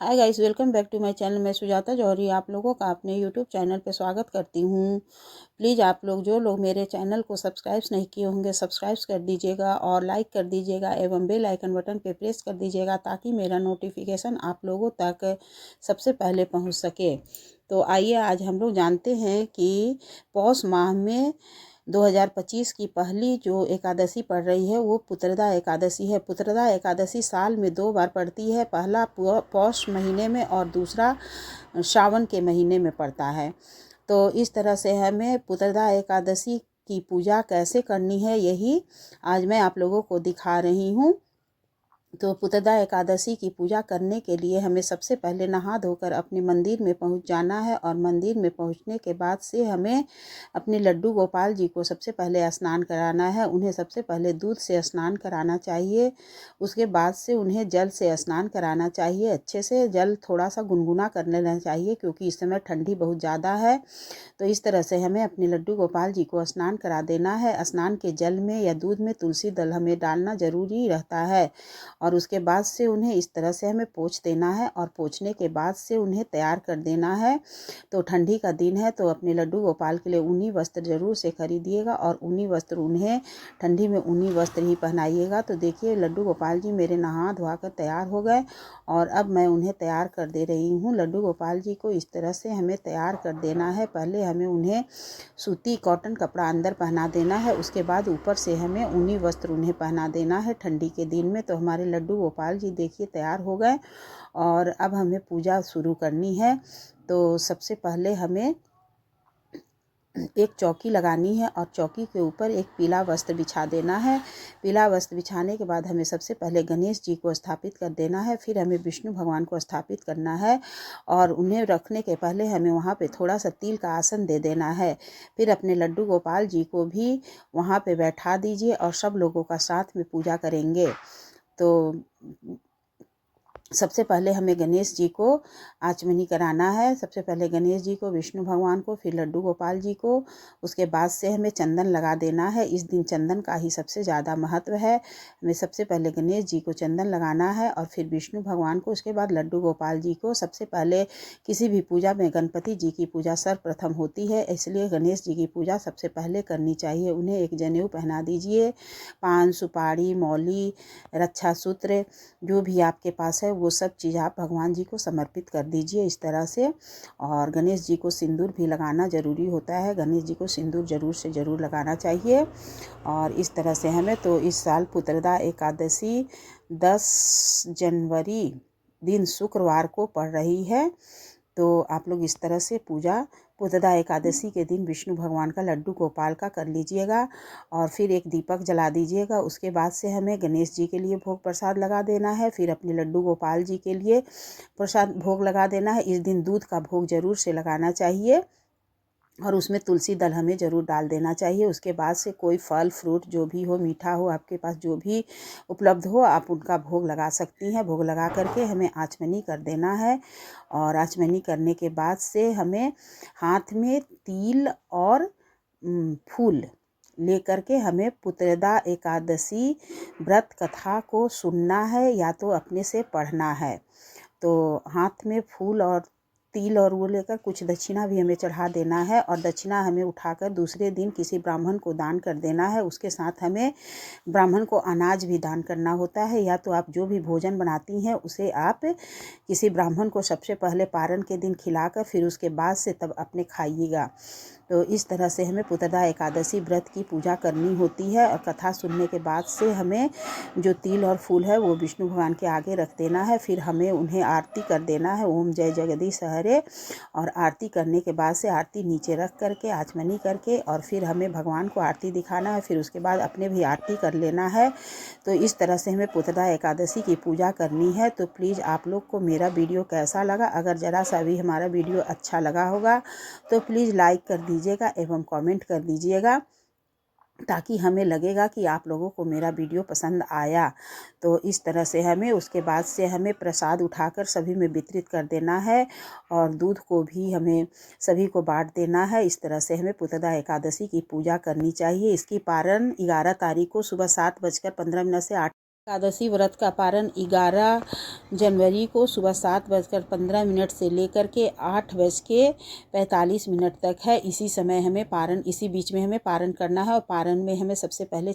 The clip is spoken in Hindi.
Hi guys, welcome back to my channel. मैं सुजाता जौहरी आप लोगों का अपने यूट्यूब चैनल पे स्वागत करती हूँ। प्लीज़ आप लोग जो लोग मेरे चैनल को सब्सक्राइब नहीं किए होंगे सब्सक्राइब कर दीजिएगा और लाइक कर दीजिएगा एवं बेल आइकन बटन पे प्रेस कर दीजिएगा ताकि मेरा नोटिफिकेशन आप लोगों तक सबसे पहले पहुँच सके। तो आइए आज हम लोग जानते हैं कि पौष माह में 2025 की पहली जो एकादशी पड़ रही है वो पुत्रदा एकादशी है। पुत्रदा एकादशी साल में 2 बार पड़ती है, पहला पौष महीने में और दूसरा सावन के महीने में पड़ता है। तो इस तरह से हमें पुत्रदा एकादशी की पूजा कैसे करनी है यही आज मैं आप लोगों को दिखा रही हूँ। तो पुत्रदा एकादशी की पूजा करने के लिए हमें सबसे पहले नहा धोकर अपने मंदिर में पहुंच जाना है और मंदिर में पहुंचने के बाद से हमें अपने लड्डू गोपाल जी को सबसे पहले स्नान कराना है। उन्हें सबसे पहले दूध से स्नान कराना चाहिए, उसके बाद से उन्हें जल से स्नान कराना चाहिए। अच्छे से जल थोड़ा सा गुनगुना कर लेना चाहिए क्योंकि इस समय ठंडी बहुत ज़्यादा है। तो इस तरह से हमें अपने लड्डू गोपाल जी को स्नान करा देना है। स्नान के जल में या दूध में तुलसी दल हमें डालना ज़रूरी रहता है और उसके बाद से उन्हें इस तरह से हमें पोंछ देना है और पोंछने के बाद से उन्हें तैयार कर देना है। तो ठंडी का दिन है तो अपने लड्डू गोपाल के लिए ऊनी वस्त्र ज़रूर से खरीदिएगा और ऊनी वस्त्र उन्हें ठंडी में ऊनी वस्त्र ही पहनाइएगा। तो देखिए लड्डू गोपाल जी मेरे नहा धोआ कर तैयार हो गए और अब मैं उन्हें तैयार कर दे रही हूँ। लड्डू गोपाल जी को इस तरह से हमें तैयार कर देना है। पहले हमें उन्हें सूती कॉटन कपड़ा अंदर पहना देना है, उसके बाद ऊपर से हमें ऊनी वस्त्र उन्हें पहना देना है ठंडी के दिन में। तो हमारे लड्डू गोपाल जी देखिए तैयार हो गए और अब हमें पूजा शुरू करनी है। तो सबसे पहले हमें एक चौकी लगानी है और चौकी के ऊपर एक पीला वस्त्र बिछा देना है। पीला वस्त्र बिछाने के बाद हमें सबसे पहले गणेश जी को स्थापित कर देना है, फिर हमें विष्णु भगवान को स्थापित करना है और उन्हें रखने के पहले हमें वहाँ पे थोड़ा सा तिल का आसन दे देना है। फिर अपने लड्डू गोपाल जी को भी वहाँ पे बैठा दीजिए और सब लोगों का साथ में पूजा करेंगे। तो सबसे पहले हमें गणेश जी को आचमनी कराना है। सबसे पहले गणेश जी को, विष्णु भगवान को, फिर लड्डू गोपाल जी को, उसके बाद से हमें चंदन लगा देना है। इस दिन चंदन का ही सबसे ज़्यादा महत्व है। हमें सबसे पहले गणेश जी को चंदन लगाना है और फिर विष्णु भगवान को, उसके बाद लड्डू गोपाल जी को। सबसे पहले किसी भी पूजा में गणपति जी की पूजा सर्वप्रथम होती है, इसलिए गणेश जी की पूजा सबसे पहले करनी चाहिए। उन्हें एक जनेऊ पहना दीजिए। पान, सुपारी, मौली, रक्षा सूत्र जो भी आपके पास है वो सब चीज़ आप भगवान जी को समर्पित कर दीजिए इस तरह से। और गणेश जी को सिंदूर भी लगाना ज़रूरी होता है, गणेश जी को सिंदूर ज़रूर से ज़रूर लगाना चाहिए। और इस तरह से हमें तो इस साल पुत्रदा एकादशी 10 जनवरी दिन शुक्रवार को पड़ रही है। तो आप लोग इस तरह से पूजा पुत्रदा एकादशी के दिन विष्णु भगवान का, लड्डू गोपाल का कर लीजिएगा और फिर एक दीपक जला दीजिएगा। उसके बाद से हमें गणेश जी के लिए भोग प्रसाद लगा देना है, फिर अपने लड्डू गोपाल जी के लिए प्रसाद भोग लगा देना है। इस दिन दूध का भोग ज़रूर से लगाना चाहिए और उसमें तुलसी दल हमें ज़रूर डाल देना चाहिए। उसके बाद से कोई फल फ्रूट जो भी हो, मीठा हो, आपके पास जो भी उपलब्ध हो आप उनका भोग लगा सकती हैं। भोग लगा करके हमें आचमनी कर देना है और आचमनी करने के बाद से हमें हाथ में तिल और फूल लेकर के हमें पुत्रदा एकादशी व्रत कथा को सुनना है या तो अपने से पढ़ना है। तो हाथ में फूल और तिल और वो लेकर कुछ दक्षिणा भी हमें चढ़ा देना है और दक्षिणा हमें उठाकर दूसरे दिन किसी ब्राह्मण को दान कर देना है। उसके साथ हमें ब्राह्मण को अनाज भी दान करना होता है, या तो आप जो भी भोजन बनाती हैं उसे आप किसी ब्राह्मण को सबसे पहले पारण के दिन खिलाकर फिर उसके बाद से तब अपने खाइएगा। तो इस तरह से हमें पुत्रदा एकादशी व्रत की पूजा करनी होती है और कथा सुनने के बाद से हमें जो तिल और फूल है वो विष्णु भगवान के आगे रख देना है। फिर हमें उन्हें आरती कर देना है, ओम जय जगदीश हरे। और आरती करने के बाद से आरती नीचे रख करके आचमनी करके और फिर हमें भगवान को आरती दिखाना है, फिर उसके बाद अपने भी आरती कर लेना है। तो इस तरह से हमें पुत्रदा एकादशी की पूजा करनी है। तो प्लीज़ आप लोग को मेरा वीडियो कैसा लगा, अगर ज़रा सा भी हमारा वीडियो अच्छा लगा होगा तो प्लीज़ लाइक कर दीजिएगा एवं कमेंट कर दीजिएगा ताकि हमें लगेगा कि आप लोगों को मेरा वीडियो पसंद आया। तो इस तरह से हमें उसके बाद से हमें प्रसाद उठाकर सभी में वितरित कर देना है और दूध को भी हमें सभी को बांट देना है। इस तरह से हमें पुत्रदा एकादशी की पूजा करनी चाहिए। इसकी पारण 11 तारीख को सुबह 7:15 से 8 एकादशी व्रत का पारण 11 जनवरी को सुबह 7:15 से लेकर के 8:45 तक है। इसी बीच में हमें पारण करना है और पारण में हमें सबसे पहले